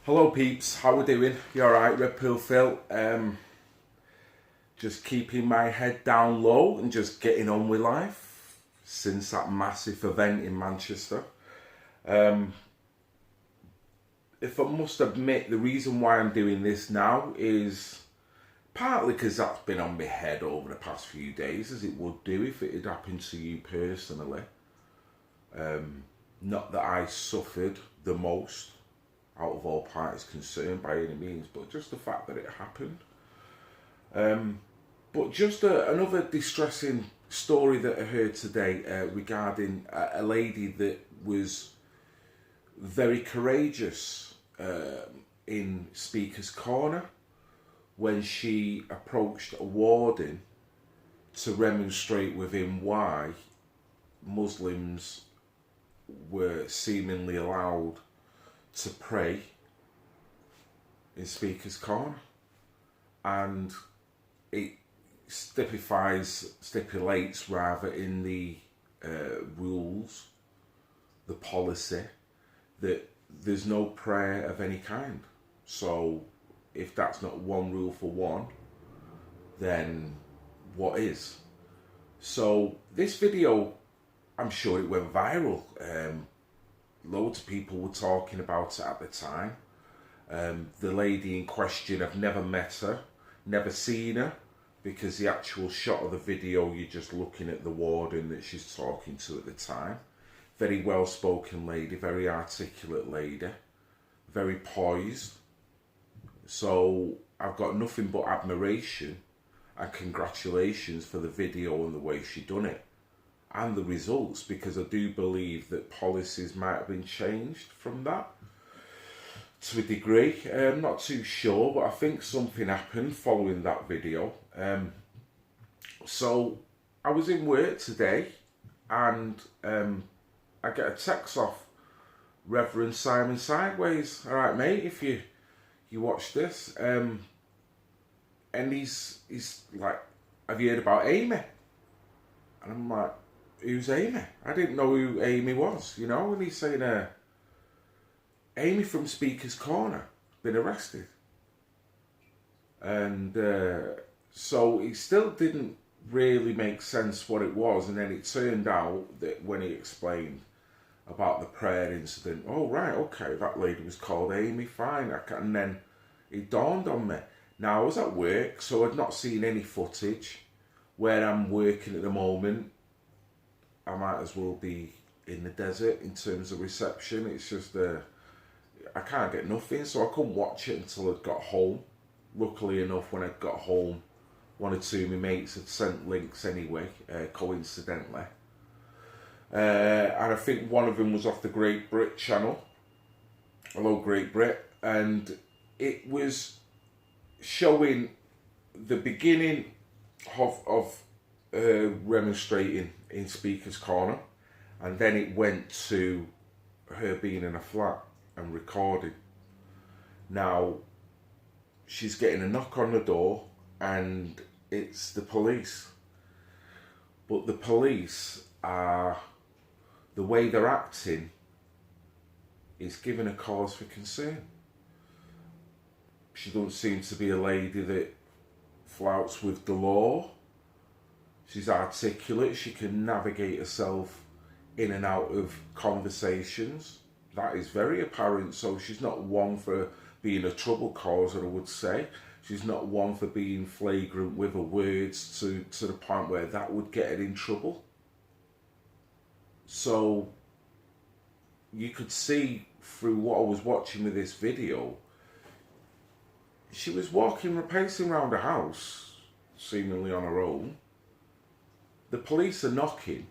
Hello peeps, how we doing? You alright, Red Pill Phil? Just keeping my head down low and just getting on with life since that massive event in Manchester. If I must admit, the reason why I'm doing this now is partly because that's been on my head over the past few days, as it would do if it had happened to you personally. Not that I suffered the most out of all parties concerned by any means, but just the fact that it happened. But just another distressing story that I heard today regarding a lady that was very courageous in Speaker's Corner when she approached a warden to remonstrate with him why Muslims were seemingly allowed to pray in Speaker's Corner, and it stipulates rather in the rules, the policy, that there's no prayer of any kind. So if that's not one rule for one, then what is? So this video, I'm sure it went viral. Loads of people were talking about it at the time. The lady in question, I've never met her, never seen her, because the actual shot of the video, you're just looking at the warden that she's talking to at the time. Very well-spoken lady, very articulate lady, very poised. So I've got nothing but admiration and congratulations for the video and the way she done it. And the results, because I do believe that policies might have been changed from that to a degree. I'm not too sure, but I think something happened following that video. So I was in work today, and I get a text off Reverend Simon Sideways. All right, mate, if you watch this, and he's like, "Have you heard about Amy?" And I'm like, "Who's Amy?" I didn't know who Amy was, you know. And he's saying, "Amy from Speaker's Corner, been arrested." And so it still didn't really make sense what it was. And then it turned out that when he explained about the prayer incident, oh right, okay, that lady was called Amy, fine. And then it dawned on me. Now I was at work, so I'd not seen any footage. Where I'm working at the moment, I might as well be in the desert in terms of reception. It's just I can't get nothing, so I couldn't watch it until I'd got home. Luckily enough, when I got home, one or two of my mates had sent links anyway, coincidentally. And I think one of them was off the Great Brit channel. Hello, Great Brit. And it was showing the beginning of remonstrating in Speaker's Corner, and then it went to her being in a flat and recording. Now she's getting a knock on the door, and it's the police. But the police are, the way they're acting is giving a cause for concern. She doesn't seem to be a lady that flouts with the law. She's articulate, she can navigate herself in and out of conversations. That is very apparent. So she's not one for being a trouble causer, I would say. She's not one for being flagrant with her words to the point where that would get her in trouble. So you could see through what I was watching with this video, she was walking, pacing around the house, seemingly on her own. The police are knocking.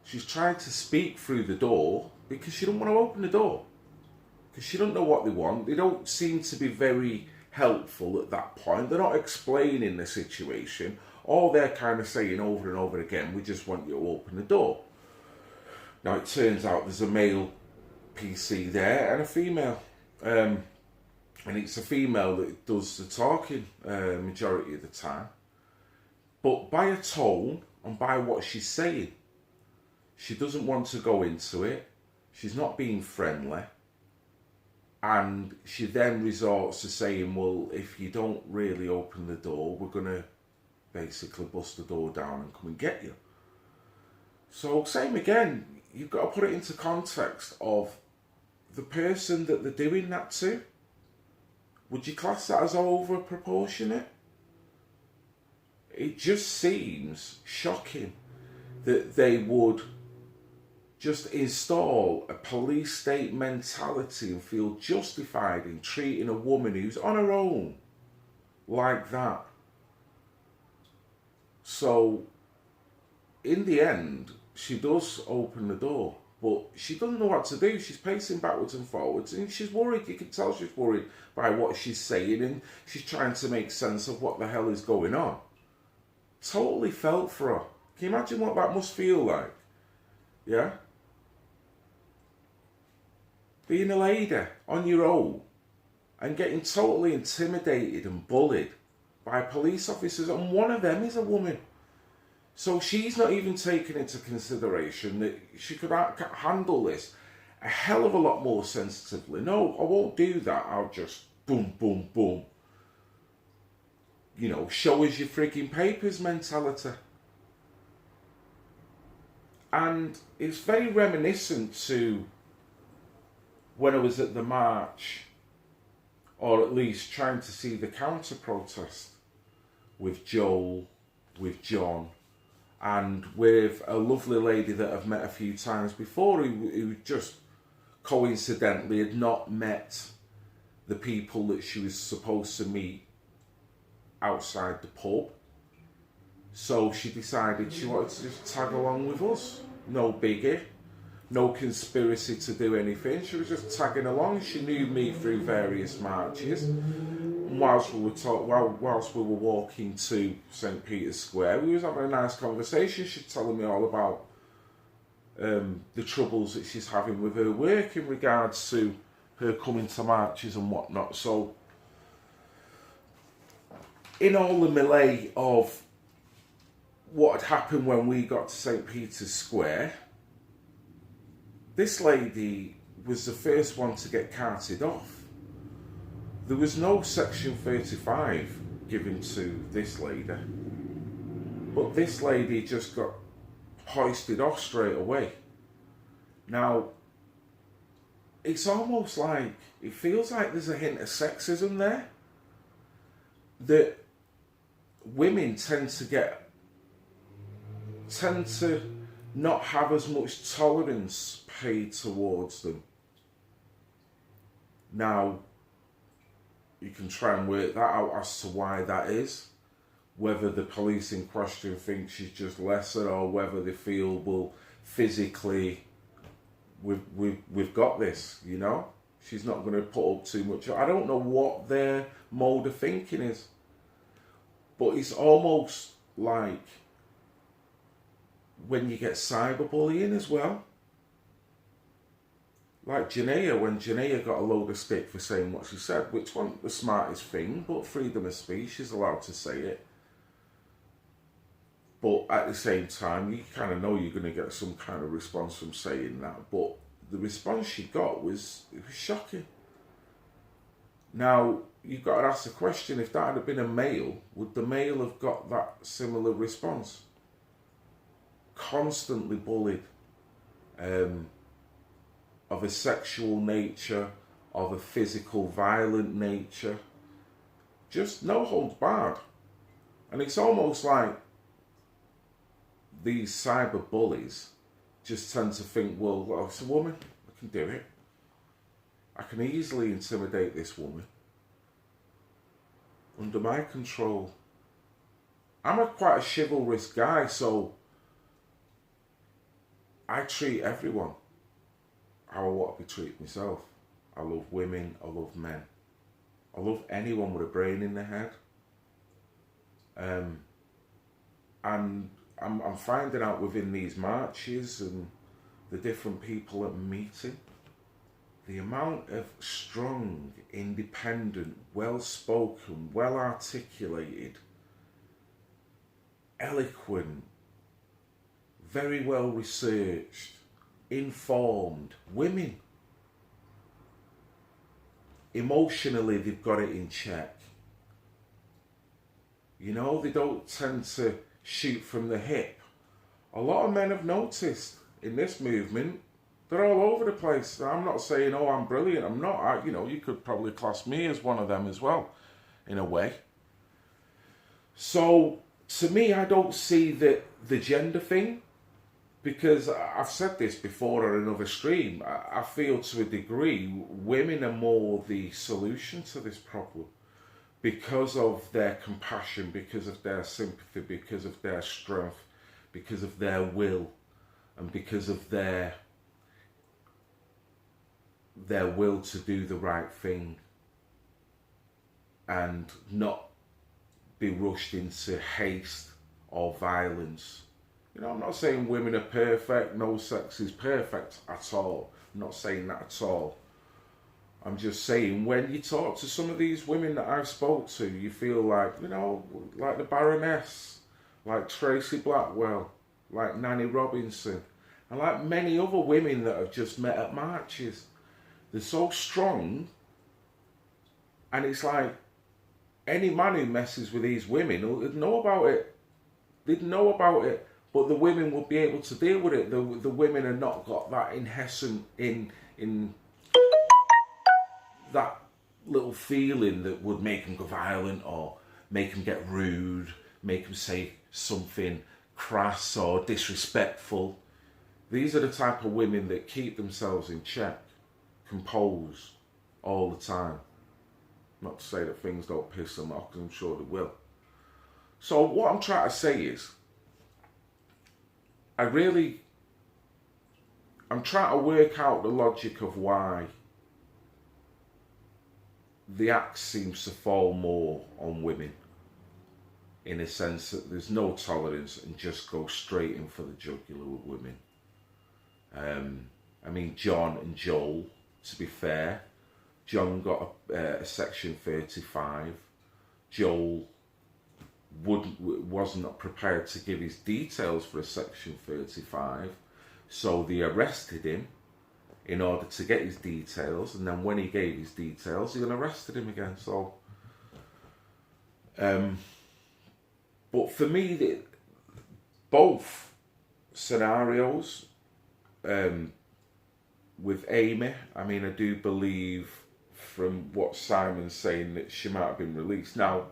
She's trying to speak through the door because she don't want to open the door. Because she don't know what they want. They don't seem to be very helpful at that point. They're not explaining the situation. All they're kind of saying over and over again, we just want you to open the door. Now it turns out there's a male PC there and a female. And it's a female that does the talking majority of the time. But by her tone and by what she's saying, she doesn't want to go into it. She's not being friendly. And she then resorts to saying, well, if you don't really open the door, we're going to basically bust the door down and come and get you. So same again, you've got to put it into context of the person that they're doing that to. Would you class that as over proportionate? It just seems shocking that they would just install a police state mentality and feel justified in treating a woman who's on her own like that. So, in the end, she does open the door, but she doesn't know what to do. She's pacing backwards and forwards, and she's worried. You can tell she's worried by what she's saying, and she's trying to make sense of what the hell is going on. Totally felt for her. Can you imagine what that must feel like? Yeah? Being a lady on your own and getting totally intimidated and bullied by police officers, and one of them is a woman. So she's not even taking into consideration that she could handle this a hell of a lot more sensitively. No, I won't do that. I'll just boom, boom, boom. You know, show us your frigging papers mentality. And it's very reminiscent to when I was at the march, or at least trying to see the counter-protest with Joel, with John, and with a lovely lady that I've met a few times before who just coincidentally had not met the people that she was supposed to meet outside the pub. So she decided she wanted to just tag along with us. No biggie. No conspiracy to do anything. She was just tagging along. She knew me through various marches. And whilst we were walking to St. Peter's Square, we was having a nice conversation. She's telling me all about the troubles that she's having with her work in regards to her coming to marches and whatnot. So, in all the melee of what had happened when we got to St. Peter's Square, this lady was the first one to get carted off. There was no Section 35 given to this lady, but this lady just got hoisted off straight away. Now, it's almost like, it feels like there's a hint of sexism there, that women tend to not have as much tolerance paid towards them. Now, you can try and work that out as to why that is. Whether the police in question think she's just lesser, or whether they feel, well, physically, we've got this, you know? She's not going to put up too much. I don't know what their mode of thinking is. But it's almost like when you get cyberbullying as well. Like Janaea, when Janaea got a load of stick for saying what she said, which wasn't the smartest thing, but freedom of speech, she's allowed to say it. But at the same time, you kind of know you're going to get some kind of response from saying that. But the response she got was shocking. Now, you've got to ask the question, if that had been a male, would the male have got that similar response? Constantly bullied, of a sexual nature, of a physical violent nature, just no holds barred. And it's almost like these cyber bullies just tend to think, well, it's a woman, I can do it. I can easily intimidate this woman under my control. I'm quite a chivalrous guy, so I treat everyone how I want to be treated myself. I love women, I love men. I love anyone with a brain in their head. And I'm finding out within these marches and the different people I'm meeting, the amount of strong, independent, well-spoken, well-articulated, eloquent, very well-researched, informed women emotionally they've got it in check. You know, they don't tend to shoot from the hip. A lot of men have noticed in this movement, they're all over the place. I'm not saying, oh, I'm brilliant. I'm not. You know, you could probably class me as one of them as well, in a way. So, to me, I don't see the gender thing, because I've said this before on another stream. I feel to a degree women are more the solution to this problem, because of their compassion, because of their sympathy, because of their strength, because of their will, and because of their will to do the right thing and not be rushed into haste or violence. You know, I'm not saying women are perfect, no sex is perfect at all. I'm not saying that at all. I'm just saying, when you talk to some of these women that I've spoke to, you feel like, you know, like the Baroness, like Tracy Blackwell, like Nanny Robinson, and like many other women that I've just met at marches. They're so strong, and it's like, any man who messes with these women will know about it. They'd know about it, but the women will be able to deal with it. The women have not got that in that little feeling that would make them go violent or make them get rude, make them say something crass or disrespectful. These are the type of women that keep themselves in check, composed all the time. Not to say that things don't piss them off, because I'm sure they will. So what I'm trying to say is, I'm trying to work out the logic of why the axe seems to fall more on women, in a sense that there's no tolerance and just go straight in for the jugular with women. I mean, John and Joel, to be fair, John got a section 35. Joel wasn't prepared to give his details for a section 35, so they arrested him in order to get his details, and then when he gave his details, they arrested him again. So, but for me, both scenarios, with Amy, I mean, I do believe from what Simon's saying that she might have been released. Now,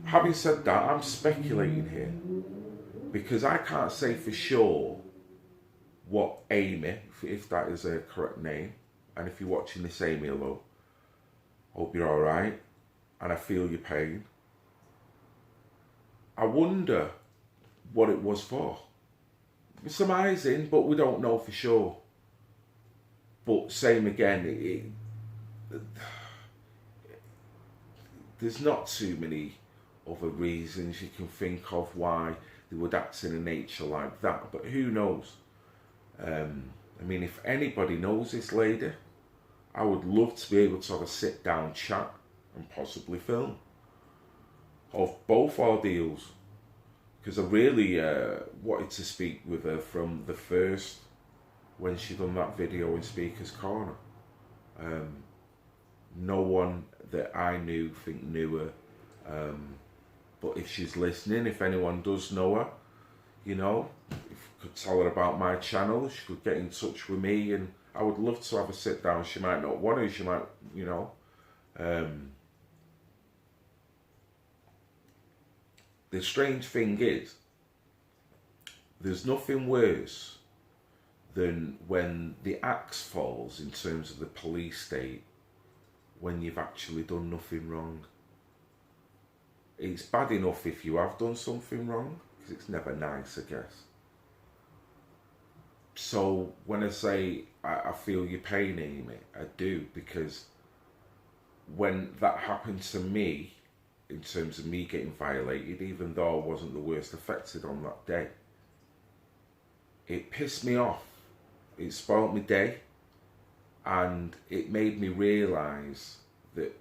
having said that, I'm speculating here, because I can't say for sure what Amy, if that is a correct name, and if you're watching this, Amy, hello, hope you're alright, and I feel your pain. I wonder what it was for. It's surmising, but we don't know for sure. But same again, there's not too many other reasons you can think of why they would act in a nature like that, but who knows? I mean, if anybody knows this lady, I would love to be able to have a sit down chat and possibly film of both ordeals, because I really wanted to speak with her from the first, when she done that video in Speaker's Corner. No one that I knew knew her, but if she's listening, if anyone does know her, you know, if you could tell her about my channel, she could get in touch with me, and I would love to have a sit down. She might not want to, she might, you know. The strange thing is, there's nothing worse than when the axe falls in terms of the police state when you've actually done nothing wrong. It's bad enough if you have done something wrong, because it's never nice, I guess. So when I say I feel your pain, Amy, I do, because when that happened to me, in terms of me getting violated, even though I wasn't the worst affected on that day, it pissed me off. It spoilt my day, and it made me realise that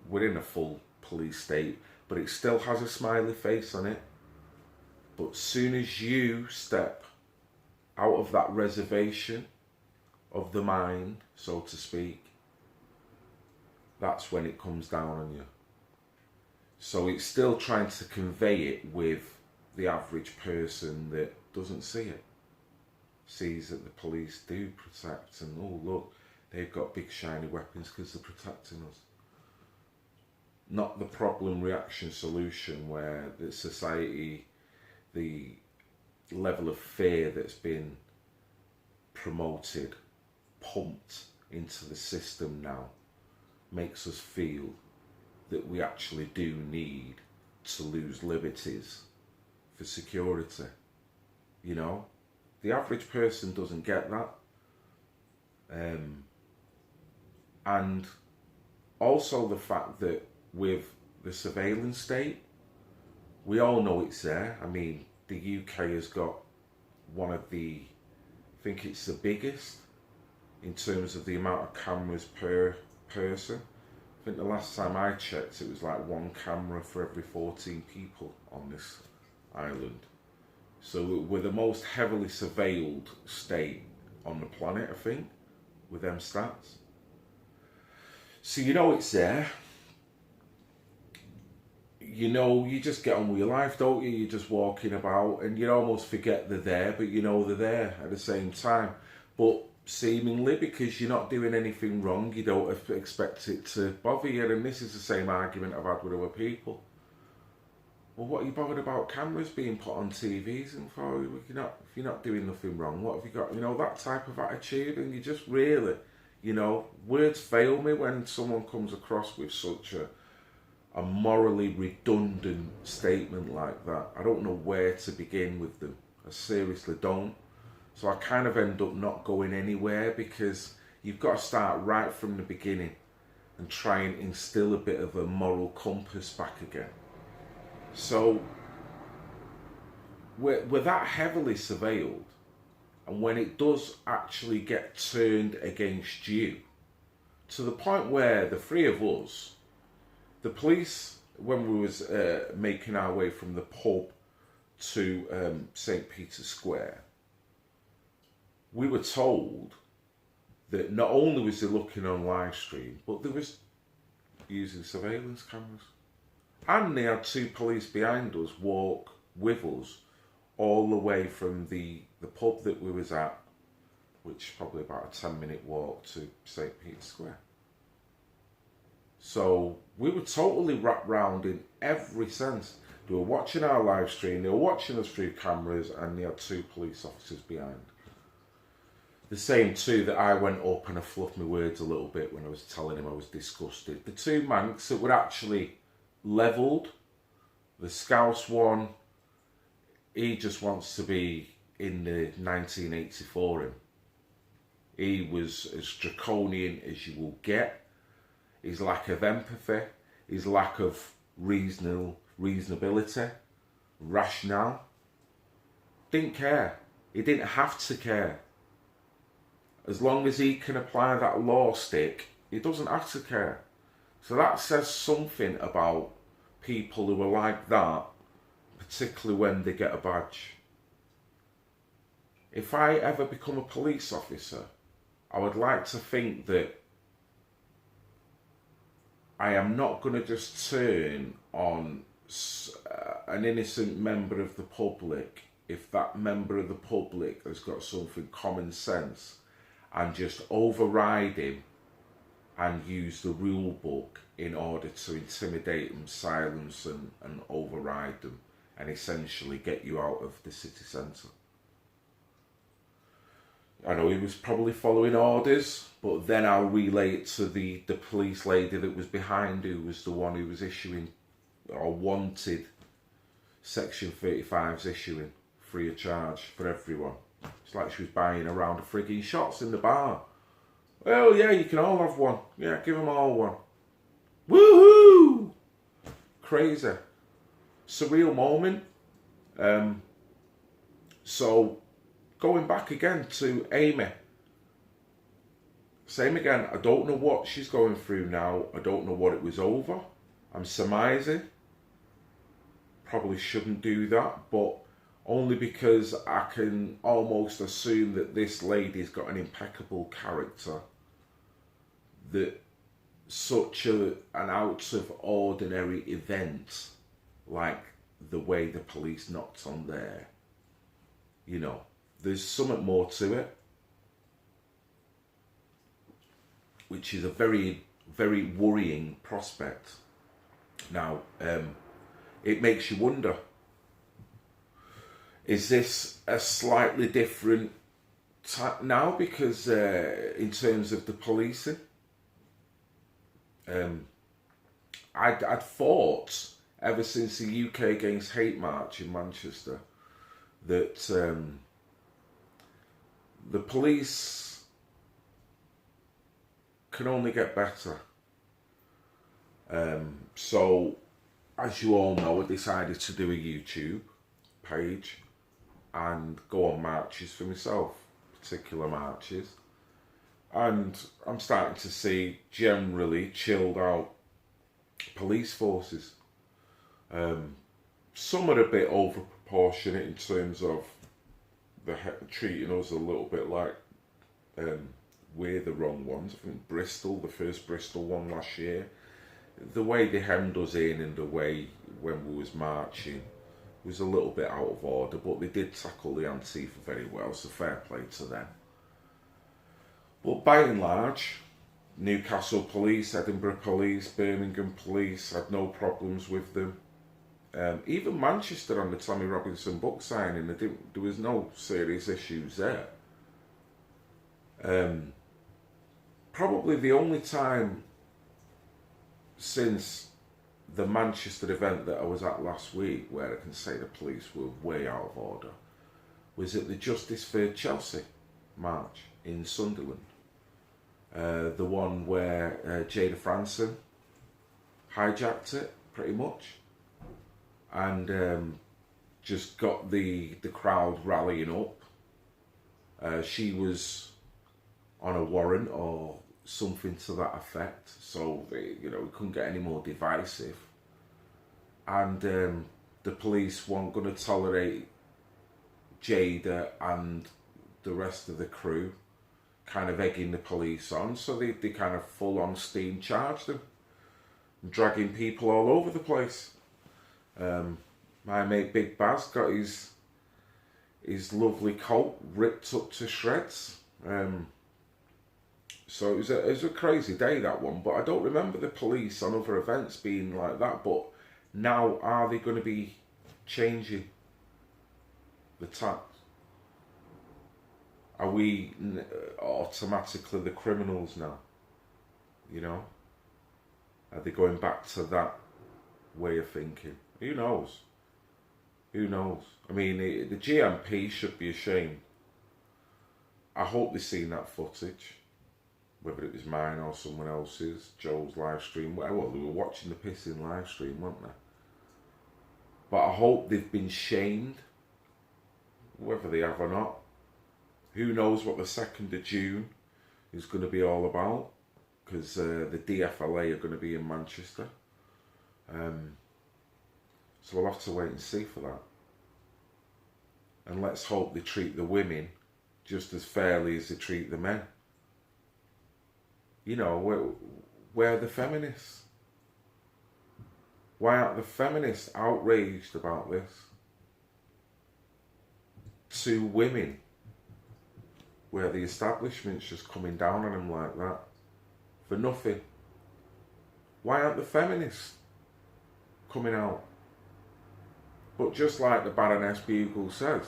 we're in a full police state, but it still has a smiley face on it. But soon as you step out of that reservation of the mind, so to speak, that's when it comes down on you. So it's still trying to convey it with the average person that doesn't see it. Sees that the police do protect, and oh look, they've got big shiny weapons because they're protecting us. Not the problem, reaction, solution, where the society, the level of fear that's been promoted, pumped into the system now, makes us feel that we actually do need to lose liberties for security. You know, the average person doesn't get that. And also the fact that with the surveillance state, we all know it's there. I mean, the UK has got one of the, I think it's the biggest in terms of the amount of cameras per person. I think the last time I checked, it was like 1 camera for every 14 people on this island. So we're the most heavily surveilled state on the planet, I think, with them stats. So you know it's there. You know, you just get on with your life, don't you? You're just walking about and you almost forget they're there, but you know they're there at the same time. But seemingly, because you're not doing anything wrong, you don't expect it to bother you. And this is the same argument I've had with other people. Well, what are you bothered about cameras being put on TVs and for? If you're not doing nothing wrong, what have you got? You know, that type of attitude. And you just really, you know, words fail me when someone comes across with such a morally redundant statement like that. I don't know where to begin with them. I seriously don't. So I kind of end up not going anywhere, because you've got to start right from the beginning and try and instill a bit of a moral compass back again. So we're that heavily surveilled, and when it does actually get turned against you, to the point where the three of us, the police, when we was making our way from the pub to St. Peter's Square, we were told that not only was they looking on live stream, but they was using surveillance cameras. And they had 2 police behind us walk with us all the way from the pub that we was at, which is probably about a 10-minute walk to St. Peter's Square. So we were totally wrapped round in every sense. They were watching our live stream, they were watching us through cameras, and they had 2 police officers behind. The same 2 that I went up and I fluffed my words a little bit when I was telling him I was disgusted. The 2 Mancs that were actually levelled. The Scouse one, he just wants to be in the 1984 him. He was as draconian as you will get. His lack of empathy, his lack of reasonability, rationale. Didn't care. He didn't have to care. As long as he can apply that law stick, he doesn't have to care. So that says something about people who are like that, particularly when they get a badge. If I ever become a police officer, I would like to think that I am not going to just turn on an innocent member of the public if that member of the public has got something common sense, and just override him and use the rule book in order to intimidate them, silence them, and override them, and essentially get you out of the city centre. I know he was probably following orders, but then I'll relay it to the police lady that was behind, who was the one who was issuing, or wanted Section 35's issuing free of charge for everyone. It's like she was buying a round of frigging shots in the bar. Well, yeah, you can all have one. Yeah, give them all one. Woohoo! Crazy. Surreal moment. So, going back again to Amy. Same again, I don't know what she's going through now. I don't know what it was over. I'm surmising. Probably shouldn't do that, but only because I can almost assume that this lady's got an impeccable character, that such an out of ordinary event like the way the police knocked on there. You know, there's something more to it, which is a very, very worrying prospect. Now, it makes you wonder, is this a slightly different type now? Because in terms of the policing, I'd thought ever since the UK Against Hate March in Manchester that the police can only get better. So, as you all know, I decided to do a YouTube page and go on marches for myself, particular marches. And I'm starting to see generally chilled out police forces. Some are a bit over proportionate in terms of treating us a little bit like we're the wrong ones. I think Bristol, the first Bristol one last year, the way they hemmed us in and the way when we was marching was a little bit out of order, but they did tackle the Antifa very well, so fair play to them. But by and large, Newcastle police, Edinburgh police, Birmingham police had no problems with them. Even Manchester on the Tommy Robinson book signing, there was no serious issues there. Probably the only time since the Manchester event that I was at last week where I can say the police were way out of order was at the Justice for Chelsea march in Sunderland. The one where Jada Franson hijacked it, pretty much, and just got the crowd rallying up. She was on a warrant or something to that effect, so we couldn't get any more divisive. And the police weren't going to tolerate Jada and the rest of the crew kind of egging the police on, so they kind of full on steam charged them, dragging people all over the place. My mate Big Baz got his lovely coat ripped up to shreds. So it was a crazy day, that one, but I don't remember the police on other events being like that. But now, are they going to be changing the tax? Are we automatically the criminals now? Are they going back to that way of thinking? Who knows? I mean, the GMP should be ashamed. I hope they've seen that footage, whether it was mine or someone else's, Joel's live stream. Well, they were watching the pissing live stream, weren't they? But I hope they've been shamed, whether they have or not. Who knows what the 2nd of June is going to be all about, because the DFLA are going to be in Manchester. So we'll have to wait and see for that. And let's hope they treat the women just as fairly as they treat the men. Where are the feminists? Why aren't the feminists outraged about this? 2 women, where the establishment's just coming down on them like that for nothing. Why aren't the feminists coming out? But just like the Baroness Bugle says,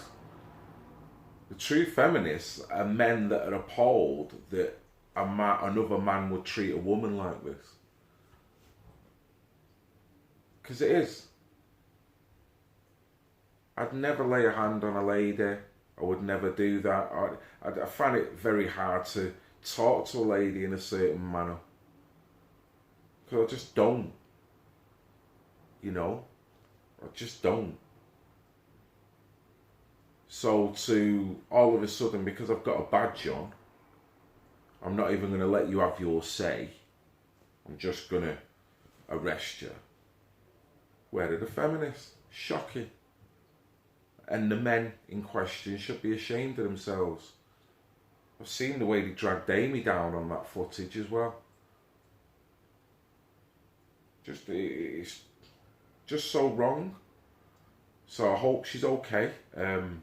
the true feminists are men that are appalled that another man would treat a woman like this. Because it is. I'd never lay a hand on a lady. I would never do that. I find it very hard to talk to a lady in a certain manner. Because I just don't. I just don't. So to all of a sudden, because I've got a badge on, I'm not even going to let you have your say. I'm just going to arrest you. Where are the feminists? Shocking. And the men in question should be ashamed of themselves. I've seen the way they dragged Amy down on that footage as well. It's just so wrong. So I hope she's okay. And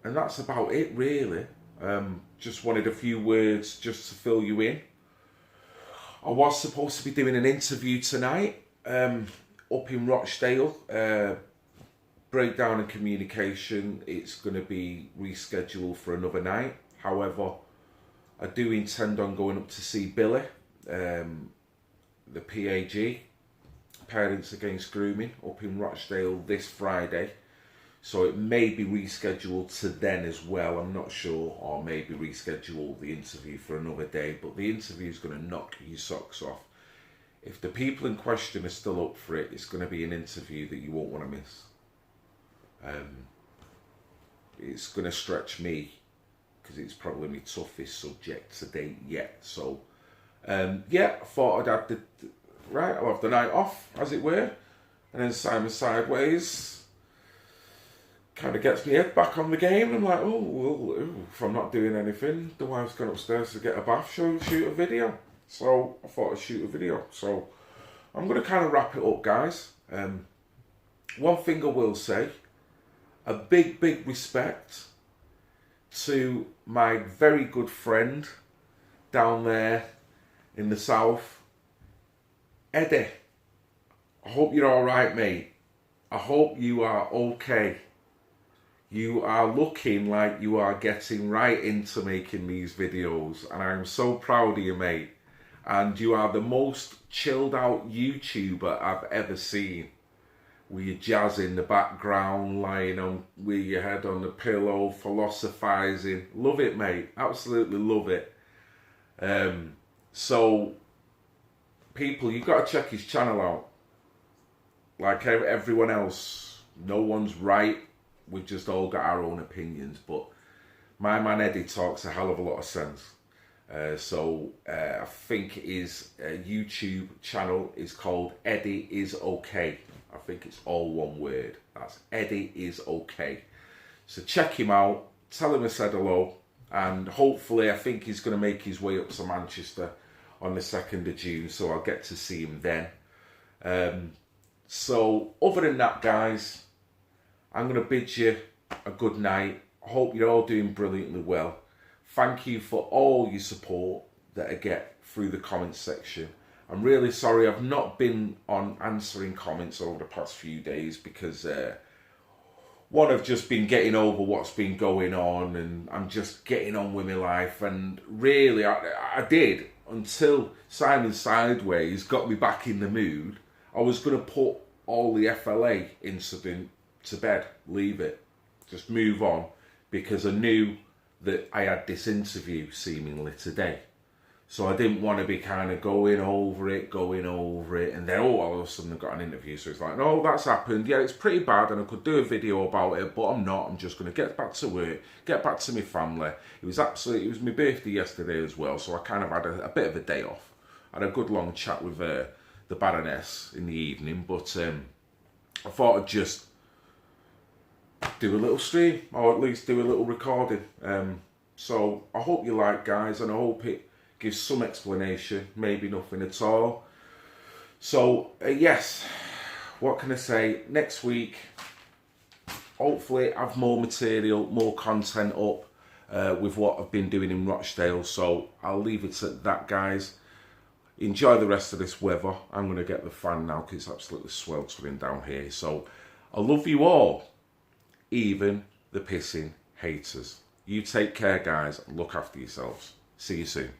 that's about it, really. Just wanted a few words just to fill you in. I was supposed to be doing an interview tonight up in Rochdale. Breakdown in communication. It's going to be rescheduled for another night. However, I do intend on going up to see Billy, the PAG, Parents Against Grooming, up in Rochdale this Friday. So it may be rescheduled to then as well, I'm not sure, or maybe reschedule the interview for another day, but the interview is going to knock your socks off. If the people in question are still up for it, it's going to be an interview that you won't want to miss. It's going to stretch me, because it's probably my toughest subject to date yet. So, yeah, I thought I'd have right, I'll have the night off, as it were, and then Simon Sideways kind of gets my head back on the game. I'm like, oh, well, if I'm not doing anything, the wife's gone upstairs to get a bath, shoot a video. So I thought I'd shoot a video. So I'm going to kind of wrap it up, guys. One thing I will say, a big respect to my very good friend down there in the south, Eddie. I hope you're all right, mate. I hope you are okay. You are looking like you are getting right into making these videos, and I'm so proud of you, mate. And you are the most chilled out YouTuber I've ever seen. With your jazz in the background, lying on with your head on the pillow, philosophizing. Love it, mate. Absolutely love it. So, people, you've got to check his channel out. Like everyone else, no one's right. We've just all got our own opinions, but my man Eddie talks a hell of a lot of sense. So I think his YouTube channel is called Eddie Is Okay. I think it's all one word. That's Eddie Is Okay. So check him out. Tell him I said hello. And hopefully, I think he's going to make his way up to Manchester on the 2nd of June. So I'll get to see him then. So other than that, guys, I'm going to bid you a good night. I hope you're all doing brilliantly well. Thank you for all your support that I get through the comments section. I'm really sorry I've not been on answering comments over the past few days because one, I've just been getting over what's been going on and I'm just getting on with my life. And really, I did until Simon Sideways got me back in the mood. I was going to put all the FLA incident to bed, leave it, just move on, because I knew that I had this interview seemingly today. So I didn't want to be kind of going over it, and then all of a sudden I got an interview. So it's like, no, that's happened. Yeah, it's pretty bad, and I could do a video about it, but I'm not. I'm just going to get back to work, get back to my family. It was my birthday yesterday as well, so I kind of had a bit of a day off. I had a good long chat with the Baroness in the evening, but I thought I'd just do a little stream, or at least do a little recording. So I hope you like, guys, and I hope it gives some explanation, maybe nothing at all. So yes, what can I say? Next week, hopefully have more material, more content up with what I've been doing in Rochdale. So I'll leave it at that, guys. Enjoy the rest of this weather. I'm going to get the fan now because it's absolutely sweltering down here. So I love you all, even the pissing haters. You take care, guys. Look after yourselves. See you soon.